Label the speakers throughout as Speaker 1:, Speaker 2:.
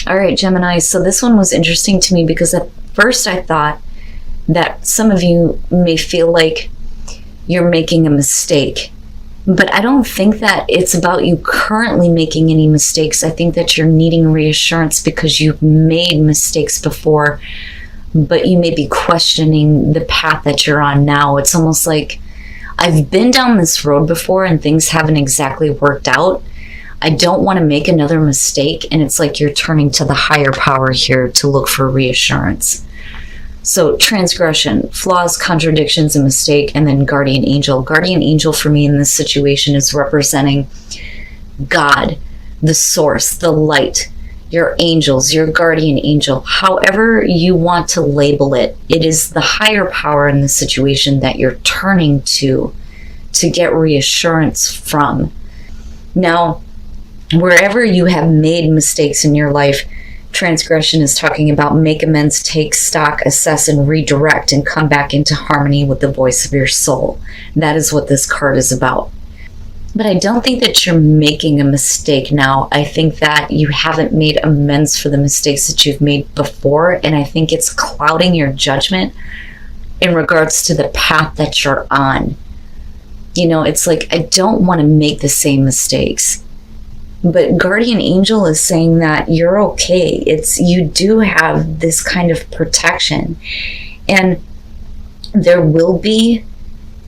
Speaker 1: All right, Gemini. So this one was interesting to me because at first I thought that some of you may feel like you're making a mistake. But I don't think that it's about you currently making any mistakes. I think that you're needing reassurance because you've made mistakes before, but you may be questioning the path that you're on now. It's almost like I've been down this road before and things haven't exactly worked out. I don't want to make another mistake. And it's like you're turning to the higher power here to look for reassurance. So transgression, flaws, contradictions, and mistake, and then guardian angel. Guardian angel for me in this situation is representing God, the source, the light, your angels, your guardian angel, however you want to label it. It is the higher power in this situation that you're turning to get reassurance from. Now, wherever you have made mistakes in your life, transgression is talking about make amends, take stock, assess, and redirect, and come back into harmony with the voice of your soul. That is what this card is about. But I don't think that you're making a mistake now. I think that you haven't made amends for the mistakes that you've made before, and I think it's clouding your judgment in regards to the path that you're on. You know, it's like, I don't want to make the same mistakes. But guardian angel is saying that you're okay. You do have this kind of protection. And there will be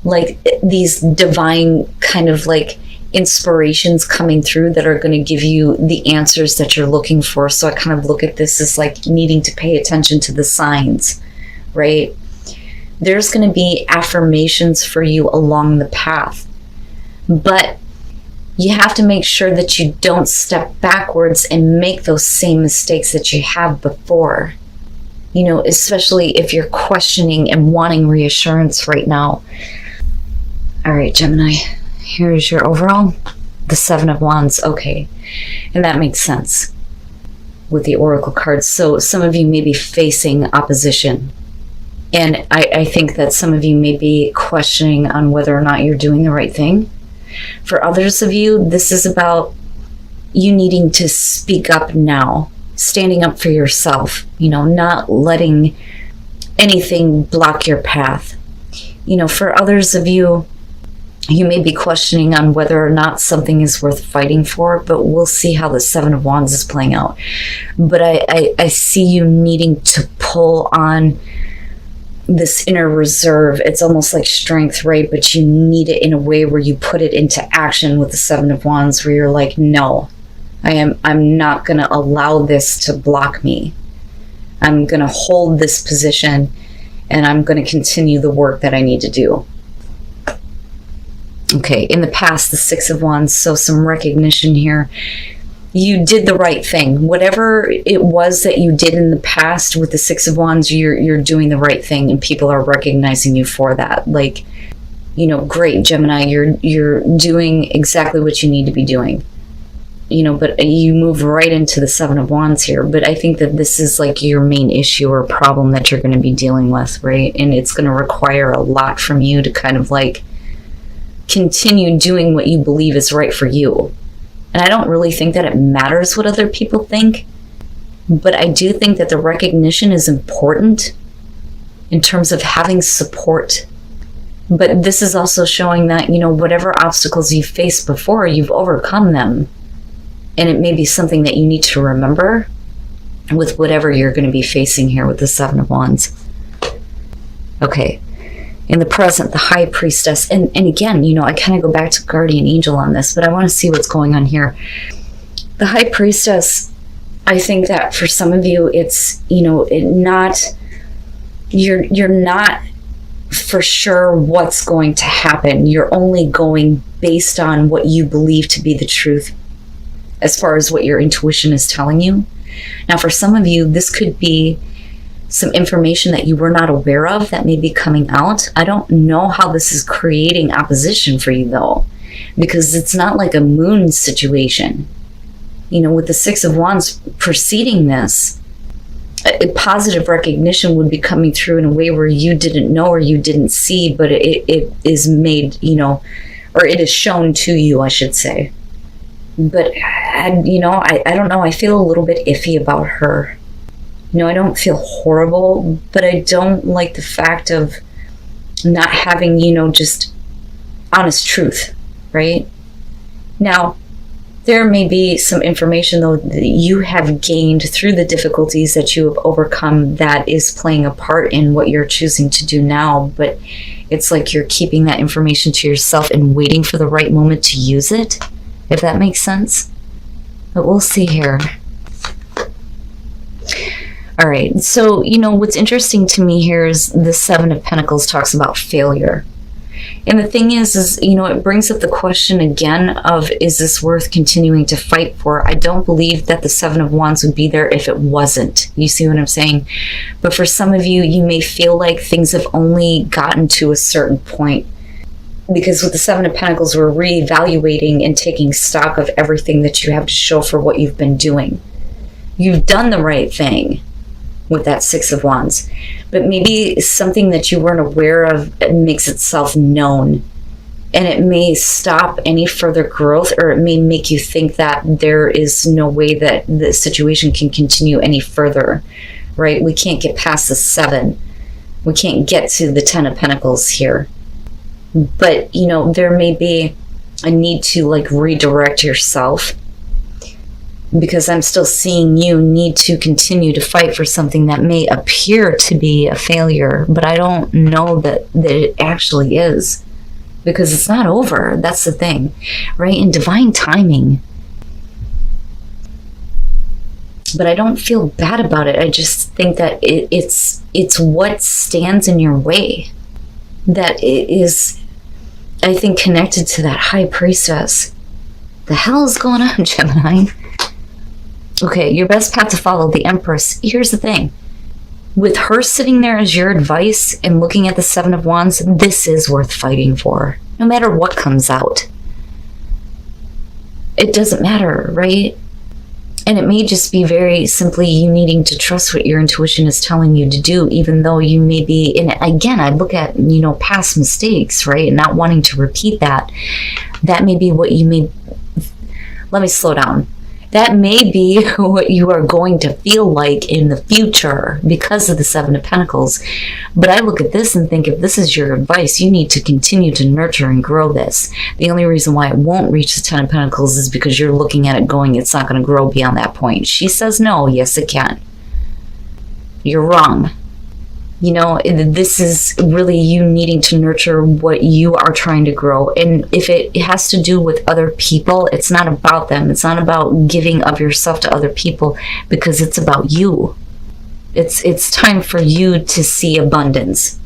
Speaker 1: like these divine kind of like inspirations coming through that are going to give you the answers that you're looking for. So I kind of look at this as like needing to pay attention to the signs, right? There's going to be affirmations for you along the path. But you have to make sure that you don't step backwards and make those same mistakes that you have before. You know, especially if you're questioning and wanting reassurance right now. All right, Gemini, here's your overall. The Seven of Wands. Okay, and that makes sense with the Oracle cards. So some of you may be facing opposition. And I think that some of you may be questioning on whether or not you're doing the right thing. For others of you, this is about you needing to speak up now, standing up for yourself, you know, not letting anything block your path. You know, for others of you, you may be questioning on whether or not something is worth fighting for, but we'll see how the Seven of Wands is playing out. But I see you needing to pull on this inner reserve. It's almost like strength, right? But you need it in a way where you put it into action with the Seven of Wands, where you're like, no, I'm not going to allow this to block me. I'm going to hold this position and I'm going to continue the work that I need to do. Okay, in the past, the Six of Wands, so some recognition here. You did the right thing. Whatever it was that you did in the past with the Six of Wands, you're doing the right thing, and people are recognizing you for that. Like, you know, great, Gemini, you're doing exactly what you need to be doing. You know, but you move right into the Seven of Wands here. But I think that this is like your main issue or problem that you're going to be dealing with, right? And it's going to require a lot from you to kind of like continue doing what you believe is right for you. And I don't really think that it matters what other people think, but I do think that the recognition is important in terms of having support. But this is also showing that, you know, whatever obstacles you faced before, you've overcome them. And it may be something that you need to remember with whatever you're going to be facing here with the Seven of Wands. Okay. In the present, the High Priestess, and again, you know, I kind of go back to Guardian Angel on this, but I want to see what's going on here. The High Priestess, I think that for some of you, it's, you know, you're not for sure what's going to happen. You're only going based on what you believe to be the truth as far as what your intuition is telling you. Now, for some of you, this could be some information that you were not aware of that may be coming out. I don't know how this is creating opposition for you though, because it's not like a moon situation. You know, with the Six of Wands preceding this, a positive recognition would be coming through in a way where you didn't know or you didn't see, but it is made, you know, or it is shown to you, I should say. But I don't know. I feel a little bit iffy about her. I don't feel horrible, but I don't like the fact of not having, just honest truth, right? Now, there may be some information, though, that you have gained through the difficulties that you have overcome that is playing a part in what you're choosing to do now, but it's like you're keeping that information to yourself and waiting for the right moment to use it, if that makes sense. But we'll see here. All right, so, what's interesting to me here is the Seven of Pentacles talks about failure. And the thing is, it brings up the question again of, is this worth continuing to fight for? I don't believe that the Seven of Wands would be there if it wasn't. You see what I'm saying? But for some of you, you may feel like things have only gotten to a certain point. Because with the Seven of Pentacles, we're reevaluating and taking stock of everything that you have to show for what you've been doing. You've done the right thing with that Six of Wands, but maybe something that you weren't aware of makes itself known, and it may stop any further growth, or it may make you think that there is no way that the situation can continue any further, right? We can't get past the Seven. We can't get to the Ten of Pentacles here. But, there may be a need to redirect yourself, because I'm still seeing you need to continue to fight for something that may appear to be a failure, but I don't know that it actually is, because it's not over. That's the thing, right? In divine timing. But I don't feel bad about it. I just think that it's what stands in your way that is, I think, connected to that High Priestess. The hell is going on, Gemini? Okay, your best path to follow, the Empress. Here's the thing. With her sitting there as your advice and looking at the Seven of Wands, this is worth fighting for, no matter what comes out. It doesn't matter, right? And it may just be very simply you needing to trust what your intuition is telling you to do, even though you may be, and again, I look at, past mistakes, right? And not wanting to repeat that. That may be what you may, let me slow down. That may be what you are going to feel like in the future because of the Seven of Pentacles. But I look at this and think, if this is your advice, you need to continue to nurture and grow this. The only reason why it won't reach the Ten of Pentacles is because you're looking at it going, it's not going to grow beyond that point. She says no, yes it can. You're wrong. This is really you needing to nurture what you are trying to grow. And if it has to do with other people, it's not about them. It's not about giving of yourself to other people, because it's about you. It's time for you to see abundance.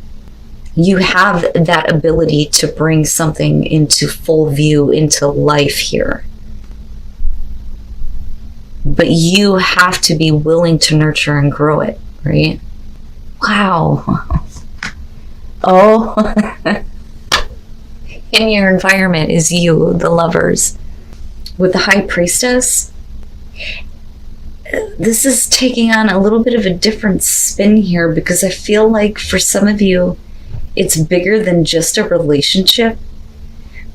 Speaker 1: You have that ability to bring something into full view, into life here. But you have to be willing to nurture and grow it, right? Wow. Oh. In your environment is you, the Lovers. With the High Priestess, this is taking on a little bit of a different spin here, because I feel like for some of you, it's bigger than just a relationship.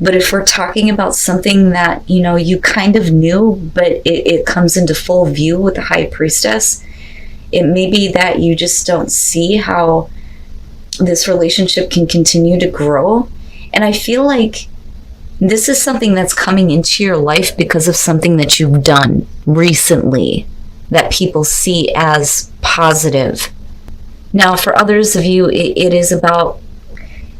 Speaker 1: But if we're talking about something that, you kind of knew, but it comes into full view with the High Priestess, it may be that you just don't see how this relationship can continue to grow. And I feel like this is something that's coming into your life because of something that you've done recently that people see as positive. Now, for others of you, it is about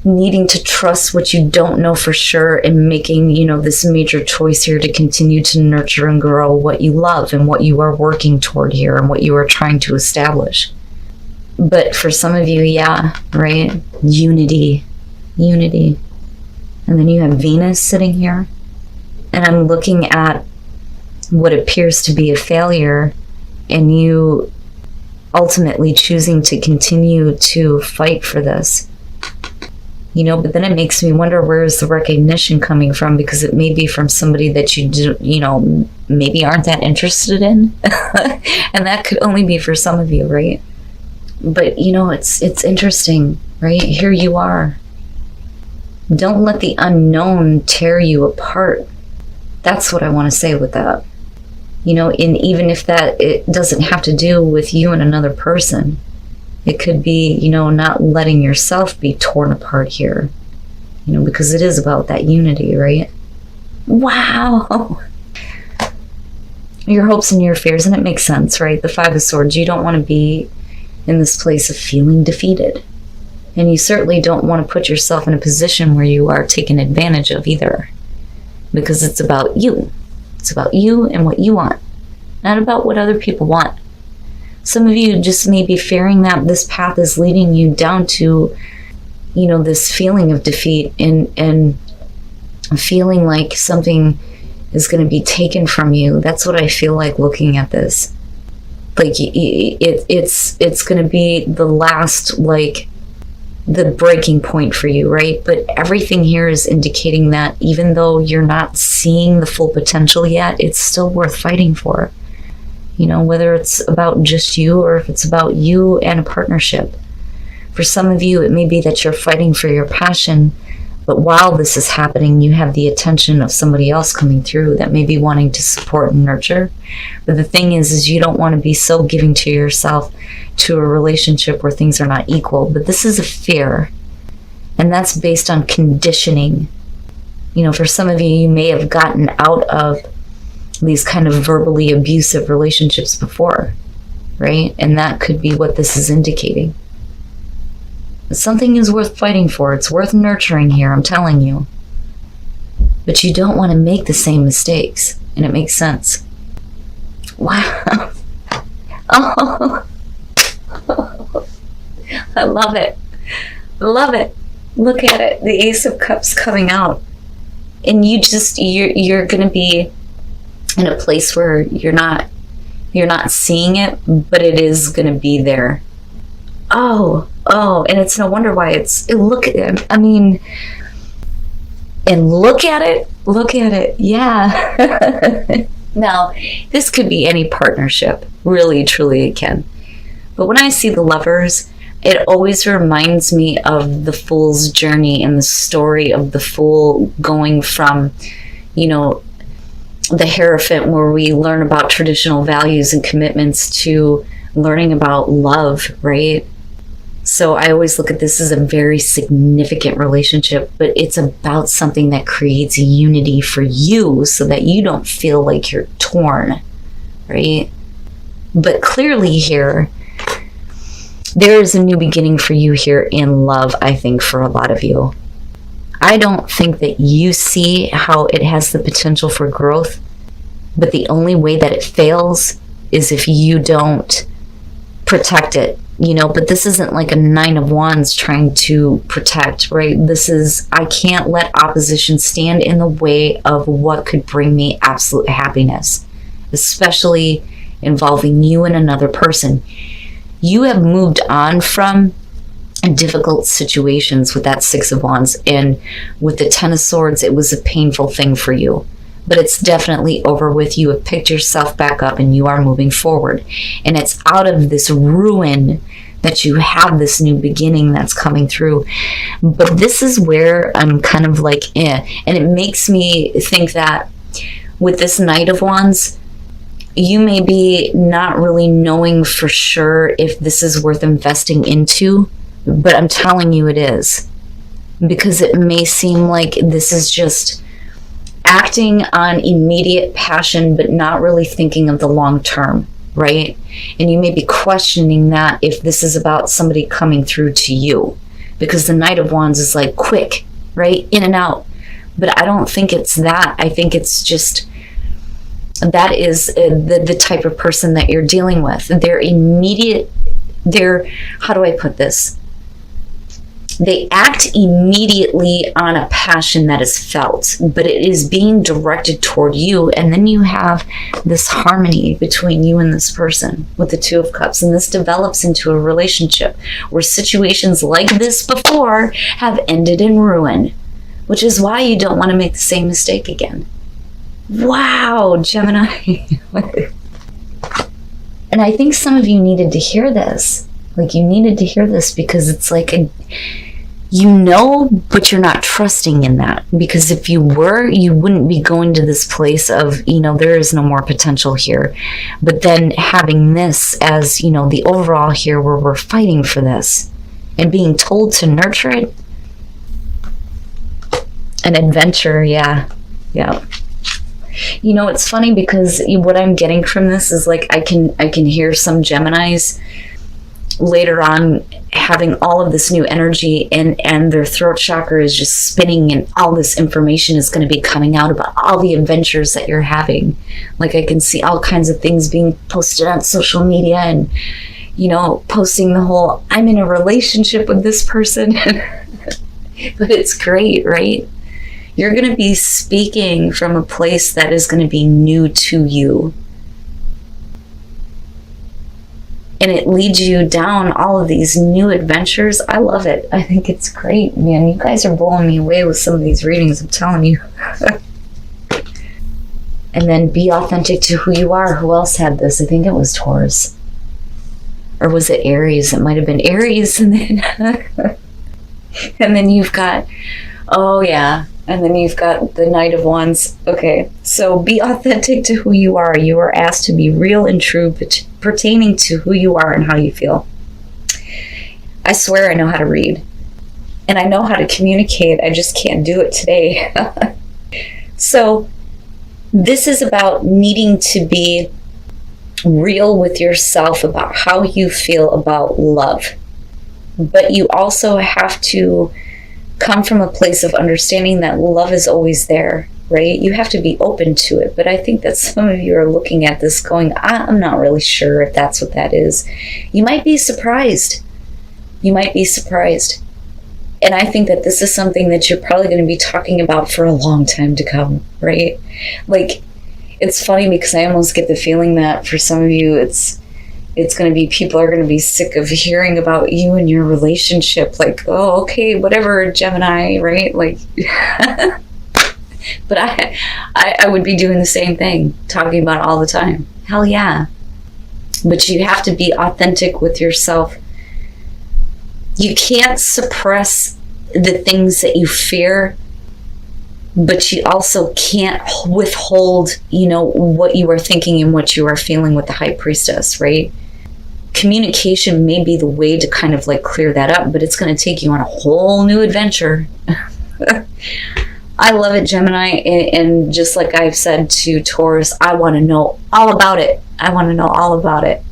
Speaker 1: needing to trust what you don't know for sure and making, this major choice here to continue to nurture and grow what you love and what you are working toward here and what you are trying to establish. But for some of you, yeah, right? Unity. And then you have Venus sitting here. And I'm looking at what appears to be a failure, and you ultimately choosing to continue to fight for this. But then it makes me wonder, where is the recognition coming from? Because it may be from somebody that you do, maybe aren't that interested in. And that could only be for some of you, right? But, it's interesting, right? Here you are. Don't let the unknown tear you apart. That's what I want to say with that. You know, and even if that, it doesn't have to do with you and another person. It could be, you know, not letting yourself be torn apart here. You know, because it is about that unity, right? Wow. Your hopes and your fears, and it makes sense, right? The Five of Swords, you don't want to be in this place of feeling defeated. And you certainly don't want to put yourself in a position where you are taken advantage of either. Because it's about you. It's about you and what you want, not about what other people want. Some of you just may be fearing that this path is leading you down to, you know, this feeling of defeat and feeling like something is going to be taken from you. That's what I feel like looking at this. Like it's going to be the last, like, the breaking point for you, right? But everything here is indicating that even though you're not seeing the full potential yet, it's still worth fighting for. You know, whether it's about just you or if it's about you and a partnership. For some of you, it may be that you're fighting for your passion, but while this is happening, you have the attention of somebody else coming through that may be wanting to support and nurture. But the thing is you don't want to be so giving to yourself to a relationship where things are not equal. But this is a fear, and that's based on conditioning. You know, for some of you, you may have gotten out of these kind of verbally abusive relationships before, right? And that could be what this is indicating. Something is worth fighting for. It's worth nurturing here, I'm telling you. But you don't want to make the same mistakes. And it makes sense. Wow. Oh. I love it. Love it. Look at it. The Ace of Cups coming out. And you're going to be in a place where you're not seeing it, but it is going to be there. Oh, and it's no wonder why look at it, yeah. Now, this could be any partnership, really, truly it can. But when I see the Lovers, it always reminds me of the Fool's journey and the story of the Fool going from, you know, the Hierophant, where we learn about traditional values and commitments, to learning about love, right? So I always look at this as a very significant relationship, but it's about something that creates unity for you so that you don't feel like you're torn, right? But clearly here, there is a new beginning for you here in love, I think, for a lot of you. I don't think that you see how it has the potential for growth, but the only way that it fails is if you don't protect it. You know, but this isn't like a Nine of Wands trying to protect, right? This is, I can't let opposition stand in the way of what could bring me absolute happiness, especially involving you and another person. You have moved on from difficult situations with that Six of Wands, and with the Ten of Swords, it was a painful thing for you. But it's definitely over with. You have picked yourself back up and you are moving forward. And it's out of this ruin that you have this new beginning that's coming through. But this is where I'm kind of like, And it makes me think that with this Knight of Wands, you may be not really knowing for sure if this is worth investing into, but I'm telling you it is. Because it may seem like this is just acting on immediate passion, but not really thinking of the long term, right? And you may be questioning that if this is about somebody coming through to you, because the Knight of Wands is like quick, right? In and out. But I don't think it's that. I think it's just, that is the type of person that you're dealing with. How do I put this? They act immediately on a passion that is felt, but it is being directed toward you. And then you have this harmony between you and this person with the Two of Cups. And this develops into a relationship where situations like this before have ended in ruin, which is why you don't want to make the same mistake again. Wow, Gemini. And I think some of you needed to hear this. Like, you needed to hear this because it's like you know, but you're not trusting in that, because if you were, you wouldn't be going to this place of, you know, there is no more potential here. But then having this as, you know, the overall here where we're fighting for this and being told to nurture it. An adventure, yeah. You know, it's funny because what I'm getting from this is like I can hear some Geminis later on having all of this new energy, and their throat chakra is just spinning, and all this information is going to be coming out about all the adventures that you're having. Like I can see all kinds of things being posted on social media, and, you know, posting the whole, I'm in a relationship with this person. But it's great, right? You're going to be speaking from a place that is going to be new to you. And it leads you down all of these new adventures. I love it. I think it's great, man. You guys are blowing me away with some of these readings, I'm telling you. And then be authentic to who you are. Who else had this? I think it was Taurus. Or was it Aries? It might have been Aries. And then, and then you've got, oh yeah. And then you've got the Knight of Wands. Okay, so be authentic to who you are. You are asked to be real and true pertaining to who you are and how you feel. I swear I know how to read. And I know how to communicate. I just can't do it today. So this is about needing to be real with yourself about how you feel about love. But you also have to come from a place of understanding that love is always there, right? You have to be open to it. But I think that some of you are looking at this going, I'm not really sure if that's what that is. You might be surprised. You might be surprised. And I think that this is something that you're probably going to be talking about for a long time to come, right? Like, it's funny because I almost get the feeling that for some of you, it's going to be, people are going to be sick of hearing about you and your relationship. Like, oh, okay, whatever, Gemini, right? Like, but I would be doing the same thing, talking about it all the time. Hell yeah. But you have to be authentic with yourself. You can't suppress the things that you fear, but you also can't withhold, you know, what you are thinking and what you are feeling with the High Priestess, right? Communication may be the way to kind of like clear that up, but it's going to take you on a whole new adventure. I love it, Gemini. And just like I've said to Taurus, I want to know all about it. I want to know all about it.